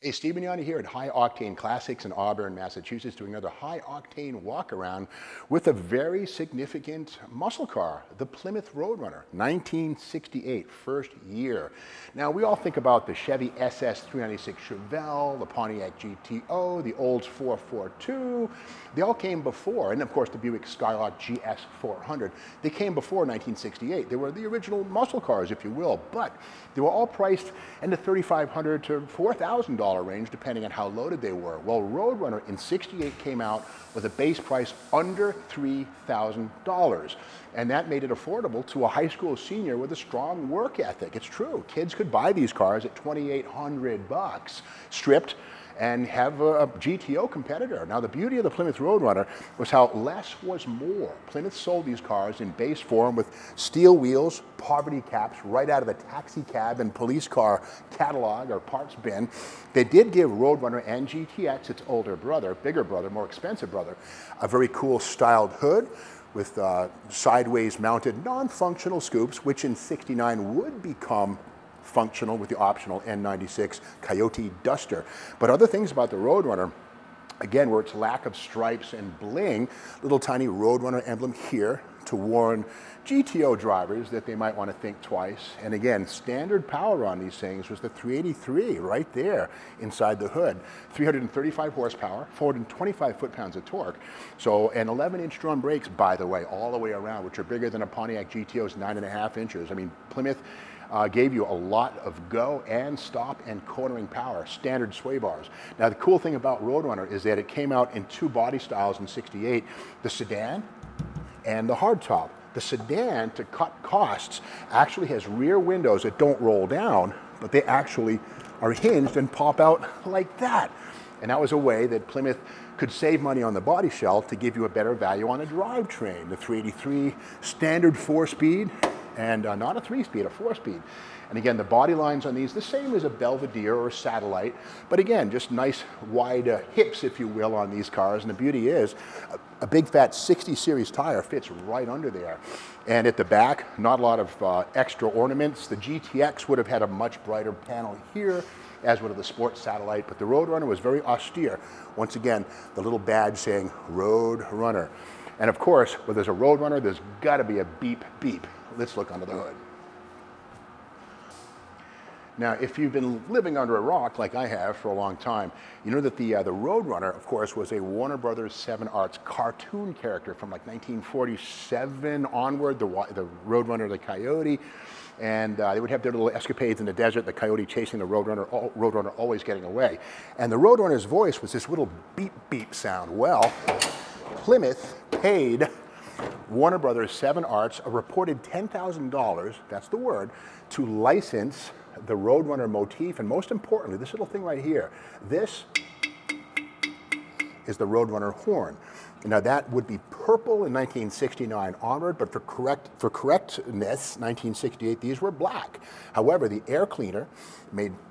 Hey, Steve Magnante here at High Octane Classics in Auburn, Massachusetts, doing another high octane walk around with a very significant muscle car, the Plymouth Road Runner, 1968, first year. Now, we all think about the Chevy SS 396 Chevelle, the Pontiac GTO, the Olds 442. They all came before, and of course the Buick Skylark GS 400. They came before 1968. They were the original muscle cars, if you will, but they were all priced in the $3,500 to $4,000 range, depending on how loaded they were. Well, Road Runner in '68 came out with a base price under $3,000. And that made it affordable to a high school senior with a strong work ethic. It's true. Kids could buy these cars at $2,800 stripped and have a GTO competitor. Now, the beauty of the Plymouth Road Runner was how less was more. Plymouth sold these cars in base form with steel wheels, poverty caps, right out of the taxi cab and police car catalog or parts bin. They did give Road Runner and GTX, its older brother, bigger brother, more expensive brother, a very cool styled hood with sideways mounted non-functional scoops, which in '69 would become functional with the optional N96 Coyote Duster. But other things about the Road Runner, again, were its lack of stripes and bling, little tiny Road Runner emblem here to warn GTO drivers that they might want to think twice. And again, standard power on these things was the 383 right there inside the hood. 335 horsepower, 425 foot-pounds of torque. So, and 11-inch drum brakes, by the way, all the way around, which are bigger than a Pontiac GTO's 9.5 inches. I mean, Plymouth gave you a lot of go and stop and cornering power, standard sway bars. Now, the cool thing about Road Runner is that it came out in two body styles in '68, the sedan and the hardtop. The sedan, to cut costs, actually has rear windows that don't roll down, but they actually are hinged and pop out like that. And that was a way that Plymouth could save money on the body shell to give you a better value on the drivetrain. The 383 standard 4-speed, and not a 3-speed, a 4-speed. And again, the body lines on these, the same as a Belvedere or a Satellite, but again, just nice wide hips, if you will, on these cars. And the beauty is, a big fat 60 series tire fits right under there. And at the back, not a lot of extra ornaments. The GTX would have had a much brighter panel here, as would have the Sports Satellite, but the Road Runner was very austere. Once again, the little badge saying Road Runner. And of course, where there's a Road Runner, there's gotta be a beep beep. Let's look under the hood. Now, if you've been living under a rock like I have for a long time, you know that the Road Runner, of course, was a Warner Brothers 7 Arts cartoon character from like 1947 onward, the Road Runner, the Coyote, and they would have their little escapades in the desert, the Coyote chasing the Road Runner always getting away. And the Road Runner's voice was this little beep beep sound. Well, Plymouth paid Warner Brothers 7 Arts a reported $10,000, that's the word, to license the Road Runner motif, and most importantly, this little thing right here. This is the Road Runner horn. Now, that would be purple in 1969 onward, but for correctness, 1968, these were black. However, the air cleaner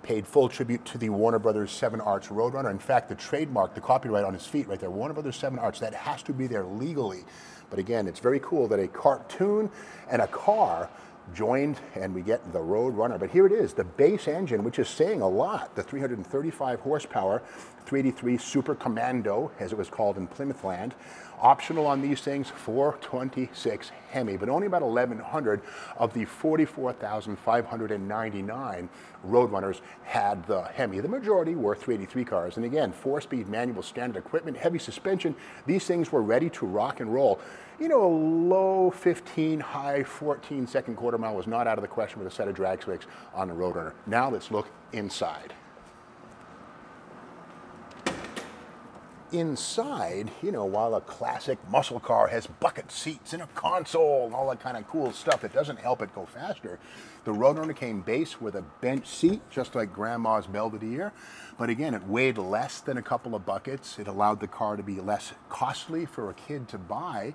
paid full tribute to the Warner Brothers 7 Arts Road Runner. In fact, the trademark, the copyright on his feet right there, Warner Brothers 7 Arts, that has to be there legally. But again, it's very cool that a cartoon and a car joined, and we get the Road Runner. But here it is, the base engine, which is saying a lot. The 335 horsepower 383 Super Commando, as it was called in Plymouth land. Optional on these things, 426 Hemi, but only about 1,100 of the 44,599 Road Runners had the Hemi. The majority were 383 cars, and again, 4-speed manual standard equipment, heavy suspension. These things were ready to rock and roll. You know, a low 15, high 14 second quarter mile was not out of the question with a set of drag slicks on the Road Runner. Now let's look inside. Inside, you know, while a classic muscle car has bucket seats and a console and all that kind of cool stuff, it doesn't help it go faster. The Road Runner came base with a bench seat, just like Grandma's Belvedere. But again, it weighed less than a couple of buckets. It allowed the car to be less costly for a kid to buy.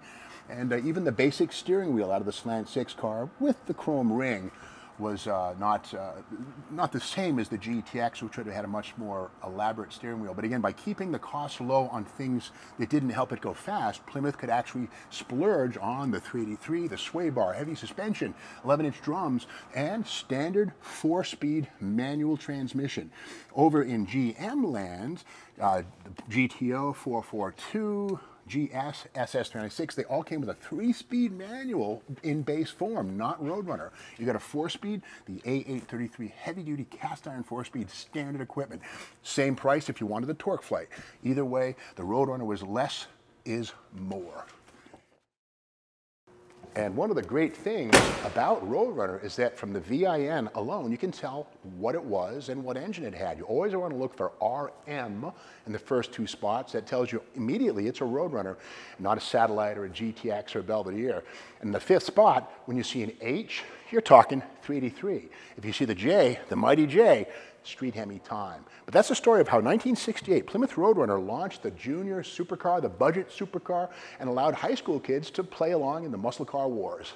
And even the basic steering wheel out of the Slant 6 car with the chrome ring was not the same as the GTX, which would have had a much more elaborate steering wheel. But again, by keeping the cost low on things that didn't help it go fast, Plymouth could actually splurge on the 383, the sway bar, heavy suspension, 11-inch drums, and standard 4-speed manual transmission. Over in GM land, the GTO 442, GS, SS396, they all came with a 3-speed manual in base form, not Road Runner. You got a 4-speed, the A833 heavy-duty cast-iron 4-speed standard equipment. Same price if you wanted the torque flight. Either way, the Road Runner was less is more. And one of the great things about Road Runner is that from the VIN alone, you can tell what it was and what engine it had. You always want to look for RM in the first 2 spots. That tells you immediately it's a Road Runner, not a Satellite or a GTX or a Belvedere. And the 5th spot, when you see an H, you're talking 383. If you see the J, the mighty J, Street Hemi time. But that's the story of how 1968 Plymouth Road Runner launched the junior supercar, the budget supercar, and allowed high school kids to play along in the muscle car wars.